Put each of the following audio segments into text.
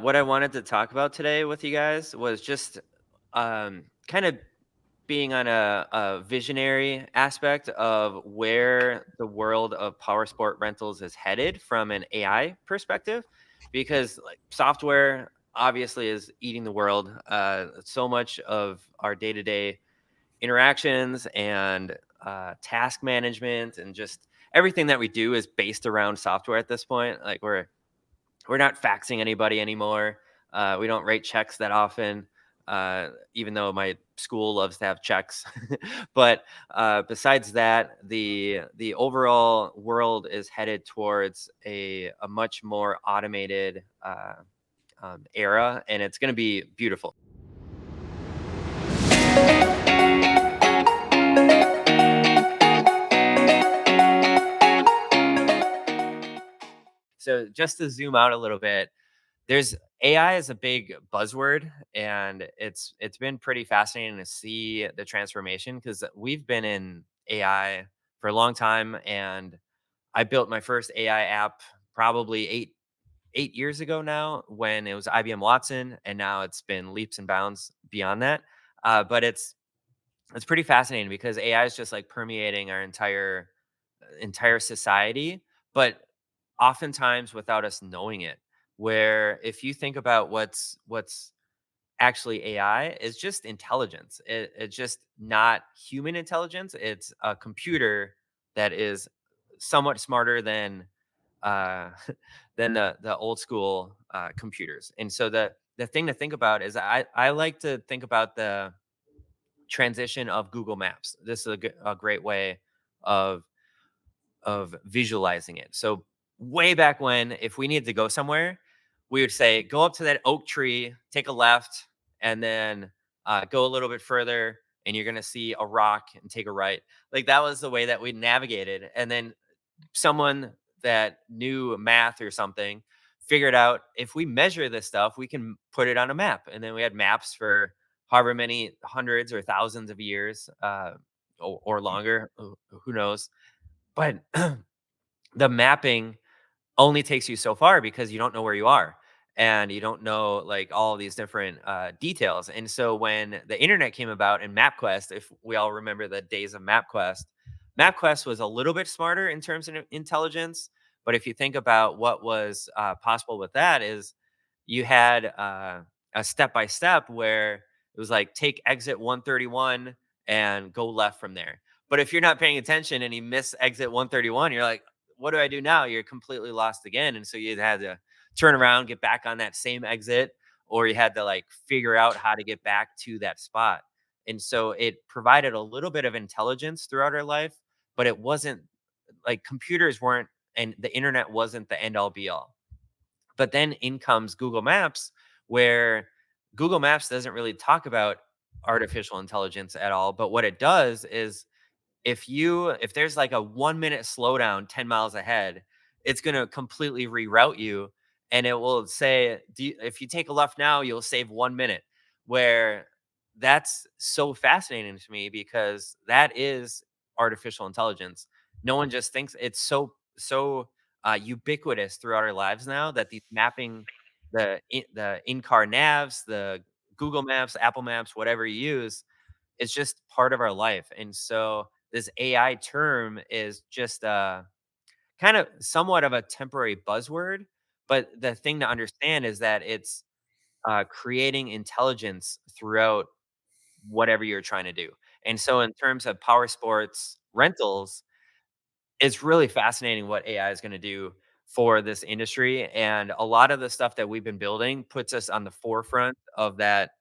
what I wanted to talk about today with you guys was just kind of being on a visionary aspect of where the world of power sport rentals is headed from an AI perspective, because like software obviously is eating the world. So much of our day to day interactions and task management and just everything that we do is based around software at this point. Like we're not faxing anybody anymore. We don't write checks that often, even though my school loves to have checks. But besides that, the overall world is headed towards a much more automated era, and it's going to be beautiful. So just to zoom out a little bit, there's AI is a big buzzword, and it's been pretty fascinating to see the transformation because we've been in AI for a long time, and I built my first AI app probably eight years ago now when it was IBM Watson, and now it's been leaps and bounds beyond that. But it's pretty fascinating because AI is just like permeating our entire society, but oftentimes without us knowing it. Where if you think about what's actually AI is just intelligence. It's just not human intelligence. It's a computer that is somewhat smarter than uh, than the old school computers. And so the thing to think about is I like to think about the transition of Google Maps. This is a great way of visualizing it. So way back when, if we needed to go somewhere, we would say, go up to that oak tree, take a left, and then go a little bit further, and you're gonna see a rock and take a right. Like that was the way that we navigated. And then someone that knew math or something figured out if we measure this stuff, we can put it on a map. And then we had maps for however many hundreds or thousands of years, or longer. Who knows? But the mapping only takes you so far because you don't know where you are and you don't know like all these different details. And so when the internet came about and MapQuest, if we all remember the days of MapQuest, MapQuest was a little bit smarter in terms of intelligence. But if you think about what was possible with that, is you had a step by step where it was like take exit 131 and go left from there. But if you're not paying attention and you miss exit 131, you're like, what do I do now? You're completely lost again. And so you had to turn around, get back on that same exit, or you had to like figure out how to get back to that spot. And so it provided a little bit of intelligence throughout our life, but it wasn't like computers weren't, and the internet wasn't the end all be all. But then in comes Google Maps, where Google Maps doesn't really talk about artificial intelligence at all. But what it does is if there's like a 1 minute slowdown 10 miles ahead, it's going to completely reroute you, and it will say, if you take a left now, you'll save 1 minute. Where that's so fascinating to me because that is artificial intelligence. No one just thinks it's so ubiquitous throughout our lives now that these mapping, the in-car navs, the Google Maps, Apple Maps, whatever you use, it's just part of our life. And so this AI term is just kind of somewhat of a temporary buzzword. But the thing to understand is that it's creating intelligence throughout whatever you're trying to do. And so, in terms of power sports rentals, it's really fascinating what AI is going to do for this industry. And a lot of the stuff that we've been building puts us on the forefront of that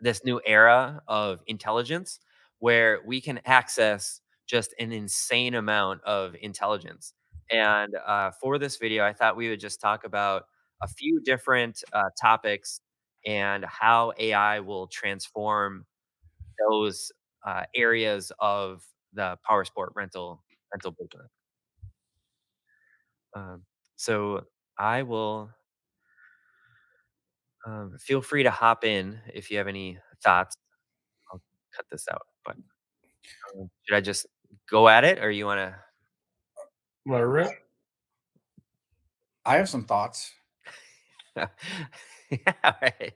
this new era of intelligence where we can access just an insane amount of intelligence. And for this video, I thought we would just talk about a few different topics and how AI will transform those areas of the power sport rental business. Um, so I will feel free to hop in if you have any thoughts. I'll cut this out, but should I just go at it or you wanna Let it rip. I have some thoughts. Yeah, right.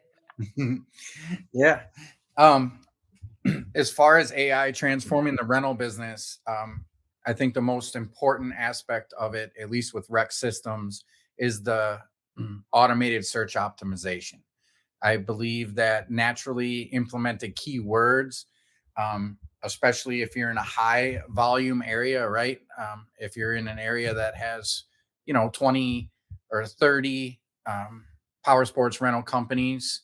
Yeah. Um, as far as AI transforming the rental business, I think the most important aspect of it, at least with rec systems, is the automated search optimization. I believe that naturally implemented keywords, especially if you're in a high volume area, right? If you're in an area that has, 20 or 30 power sports rental companies,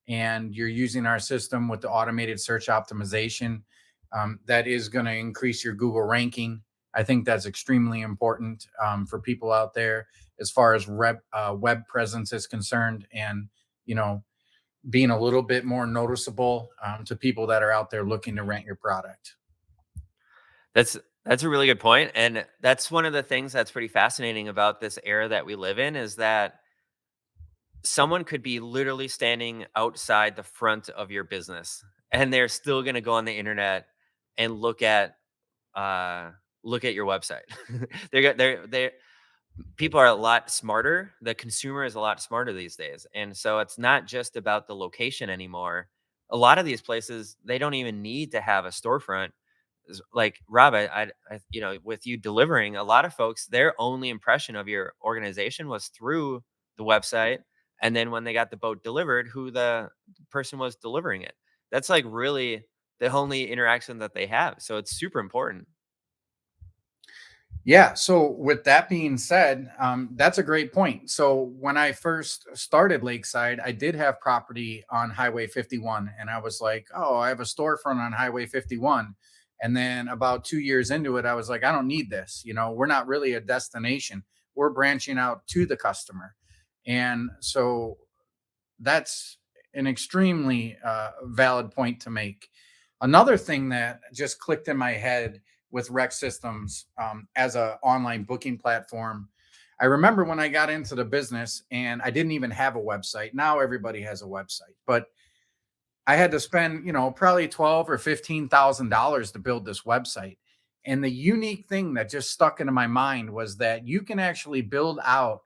and you're using our system with the automated search optimization, that is going to increase your Google ranking. I think that's extremely important for people out there as far as web presence is concerned, and you know being a little bit more noticeable to people that are out there looking to rent your product. That's that's a really good point, and that's one of the things that's pretty fascinating about this era that we live in is that someone could be literally standing outside the front of your business, and they're still gonna go on the internet and uh, look at your website. They're people are a lot smarter. The consumer is a lot smarter these days. And so it's not just about the location anymore. A lot of these places, they don't even need to have a storefront. Like Rob, with you delivering, a lot of folks, their only impression of your organization was through the website. And then when they got the boat delivered, who the person was delivering it. That's like really the only interaction that they have. So it's super important. Yeah. So, with that being said, that's a great point. So, when I first started Lakeside, I did have property on Highway 51, and I was like, oh, I have a storefront on Highway 51. And then about 2 years into it, I was like, I don't need this. We're not really a destination, we're branching out to the customer. And so, that's an extremely valid point to make. Another thing that just clicked in my head with Rec Systems as an online booking platform. I remember when I got into the business and I didn't even have a website. Now everybody has a website, but I had to spend, probably 12 or $15,000 to build this website. And the unique thing that just stuck into my mind was that you can actually build out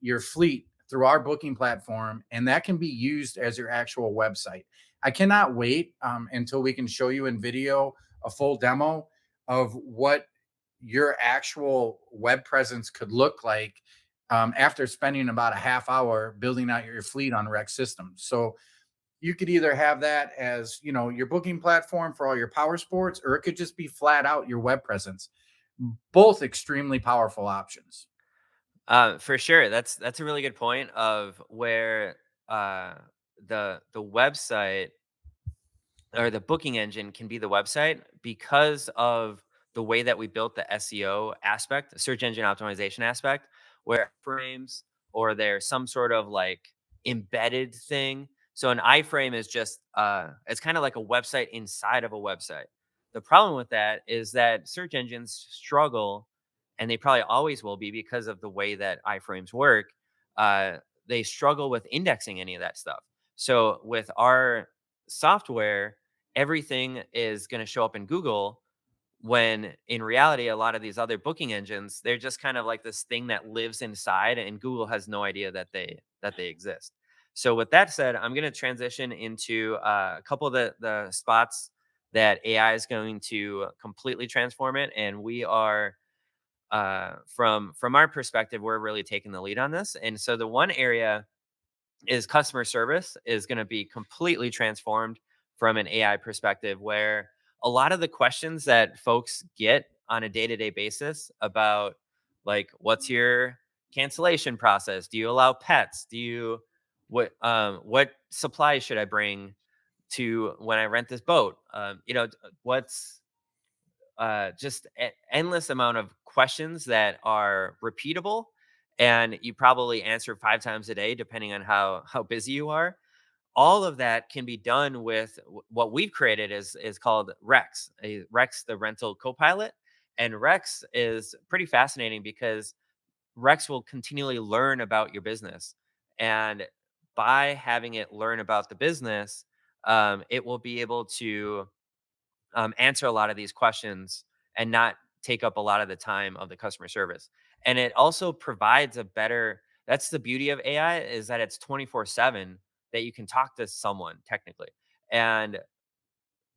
your fleet through our booking platform, and that can be used as your actual website. I cannot wait until we can show you in video a full demo of what your actual web presence could look like after spending about a half hour building out your fleet on Rec Systems. So you could either have that as your booking platform for all your power sports, or it could just be flat out your web presence. Both extremely powerful options. For sure. That's a really good point of where uh, the website or the booking engine can be the website because of the way that we built the SEO aspect, the search engine optimization aspect, where frames or there's some sort of like embedded thing. So an iframe is just it's kind of like a website inside of a website. The problem with that is that search engines struggle, and they probably always will be because of the way that iframes work. Uh, they struggle with indexing any of that stuff. So with our software, everything is going to show up in Google when in reality a lot of these other booking engines, they're just kind of like this thing that lives inside and Google has no idea that they exist. So with that said, I'm going to transition into a couple of the spots that AI is going to completely transform it, and we are from our perspective, we're really taking the lead on this. And so the one area is customer service is going to be completely transformed from an AI perspective, where a lot of the questions that folks get on a day-to-day basis about like what's your cancellation process? Do you allow pets? Do you what supplies should I bring to when I rent this boat? What's just endless amount of questions that are repeatable and you probably answer 5 times a day depending on how busy you are. All of that can be done with what we've created is called Rex, the rental copilot. And Rex is pretty fascinating because Rex will continually learn about your business, and by having it learn about the business, it will be able to answer a lot of these questions and not take up a lot of the time of the customer service. And it also provides a better That's the beauty of AI, is that it's 24/7, that you can talk to someone technically. And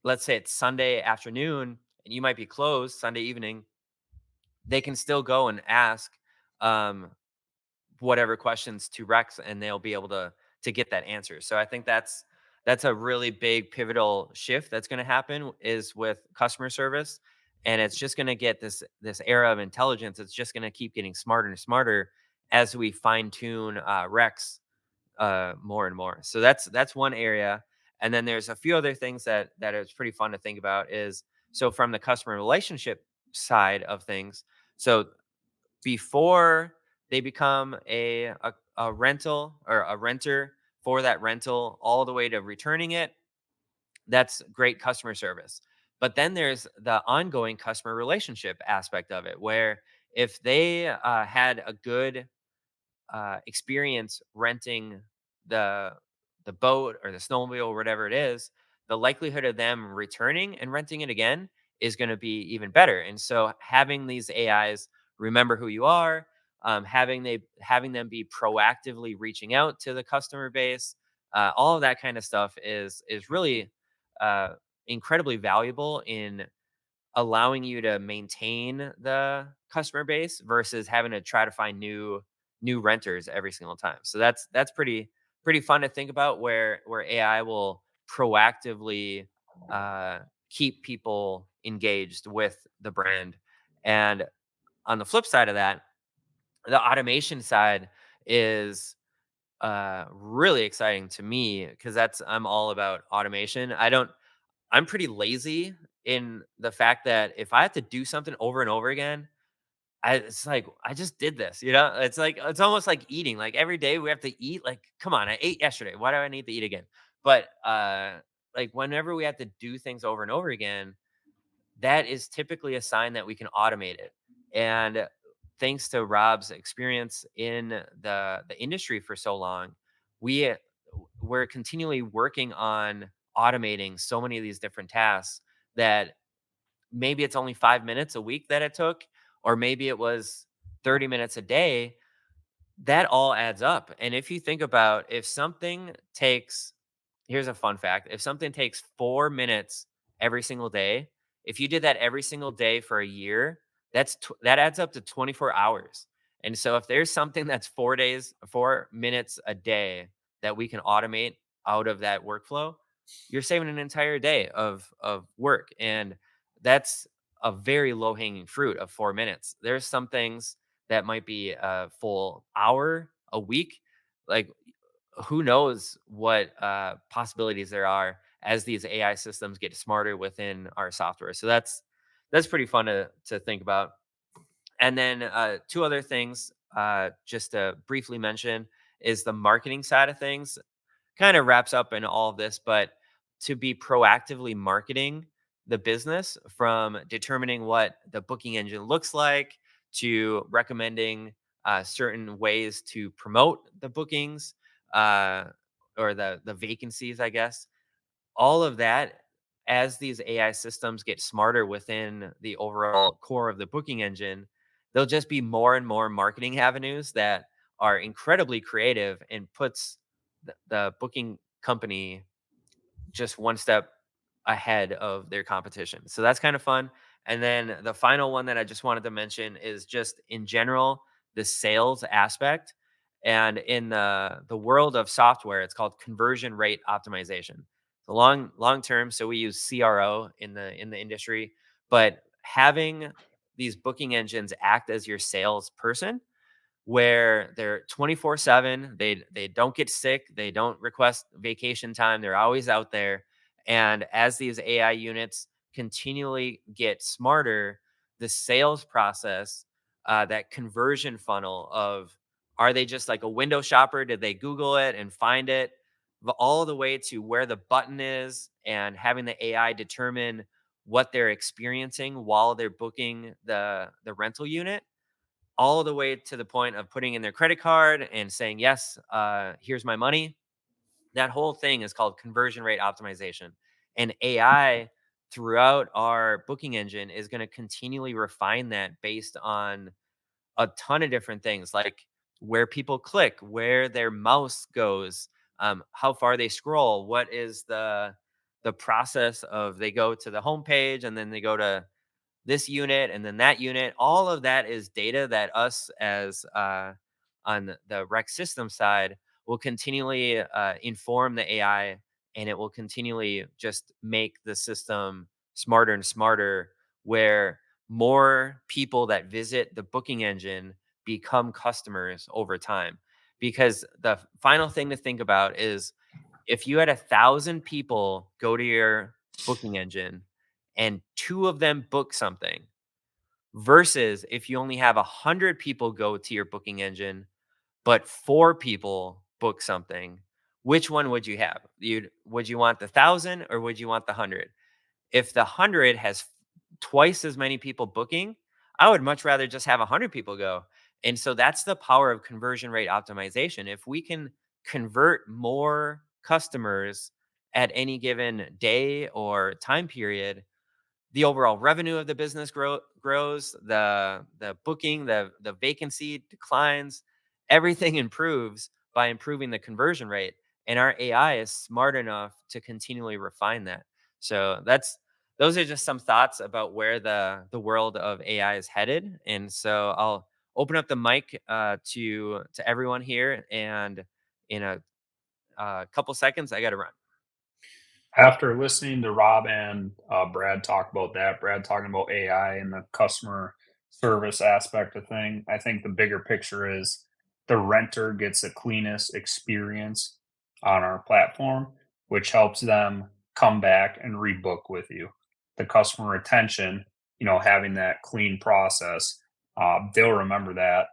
let's say it's Sunday afternoon and you might be closed Sunday evening, they can still go and ask um, whatever questions to Rex, and they'll be able to get that answer. So I think that's a really big pivotal shift that's going to happen is with customer service, and it's just going to get this era of intelligence. It's just going to keep getting smarter and smarter as we fine tune Rex more and more. So that's one area. And then there's a few other things that is pretty fun to think about is, so from the customer relationship side of things. So before they become a rental or a renter for that rental all the way to returning it, that's great customer service. But then there's the ongoing customer relationship aspect of it, where if they had a good experience renting the the boat or the snowmobile or whatever it is, the likelihood of them returning and renting it again is going to be even better. And so having these AIs remember who you are, having them be proactively reaching out to the customer base, all of that kind of stuff is really uh, incredibly valuable in allowing you to maintain the customer base versus having to try to find new renters every single time. So that's pretty fun to think about, where AI will proactively uh, keep people engaged with the brand. And on the flip side of that, the automation side is really exciting to me because that's I'm all about automation. I'm pretty lazy in the fact that if I have to do something over and over again, it's like I just did this, you know? It's like it's almost like eating. Like every day we have to eat. Like, come on, I ate yesterday. Why do I need to eat again? But like whenever we have to do things over and over again, that is typically a sign that we can automate it. And thanks to Rob's experience in the industry for so long, we we're continually working on automating so many of these different tasks that maybe it's only 5 minutes a week that it took, or maybe it was 30 minutes a day. That all adds up. And if you think about, if something takes, here's a fun fact, if something takes 4 minutes every single day, if you did that every single day for a year, that adds up to 24 hours. And so if there's something that's 4 minutes a day that we can automate out of that workflow, you're saving an entire day of work. And that's a very low hanging fruit of 4 minutes. There's some things that might be a full hour a week. Like, who knows what possibilities there are as these AI systems get smarter within our software. So that's pretty fun to think about. And then two other things, just to briefly mention, is the marketing side of things. Kind of wraps up in all of this, but to be proactively marketing the business, from determining what the booking engine looks like to recommending certain ways to promote the bookings, uh, or the vacancies, I guess. All of that, as these AI systems get smarter within the overall core of the booking engine, there'll just be more and more marketing avenues that are incredibly creative and puts the booking company just one step ahead of their competition. So that's kind of fun. And then the final one that I just wanted to mention is just in general, the sales aspect. And in the world of software, it's called conversion rate optimization. The long term, so we use CRO in the industry, but having these booking engines act as your salesperson, where they're 24/7, they don't get sick, they don't request vacation time, they're always out there. And as these AI units continually get smarter, the sales process, that conversion funnel of, are they just like a window shopper? Did they Google it and find it? All the way to where the button is, and having the AI determine what they're experiencing while they're booking the rental unit, all the way to the point of putting in their credit card and saying, yes, here's my money. That whole thing is called conversion rate optimization. And AI throughout our booking engine is going to continually refine that based on a ton of different things. Like, where people click, where their mouse goes, how far they scroll, what is the process of they go to the homepage and then they go to this unit and then that unit. All of that is data that us as on the rec system side will continually inform the AI, and it will continually just make the system smarter and smarter, where more people that visit the booking engine become customers over time. Because the final thing to think about is if you had 1,000 people go to your booking engine and two of them book something, versus if you only have 100 people go to your booking engine, but four people book something, which one would you have? Would you want the 1,000 or would you want the 100? If the 100 has twice as many people booking, I would much rather just have 100 people go. And so that's the power of conversion rate optimization. If we can convert more customers at any given day or time period, the overall revenue of the business grows, the booking, the vacancy declines, everything improves by improving the conversion rate. And our AI is smart enough to continually refine that. So those are just some thoughts about where the world of AI is headed. And so I'll open up the mic to everyone here, and in a couple seconds, I got to run. After listening to Rob and Brad talk about that, Brad talking about AI and the customer service aspect of thing, I think the bigger picture is the renter gets the cleanest experience on our platform, which helps them come back and rebook with you. The customer retention, having that clean process, they'll remember that,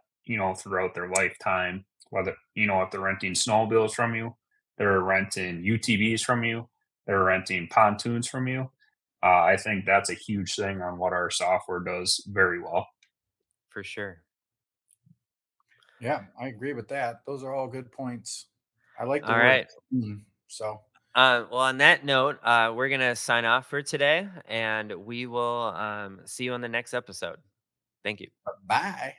throughout their lifetime. Whether, if they're renting snowmobiles from you, they're renting UTVs from you, they're renting pontoons from you. I think that's a huge thing on what our software does very well. For sure. Yeah, I agree with that. Those are all good points. I like the All word right. clean. So Well, on that note, we're going to sign off for today, and we will see you on the next episode. Thank you. bye.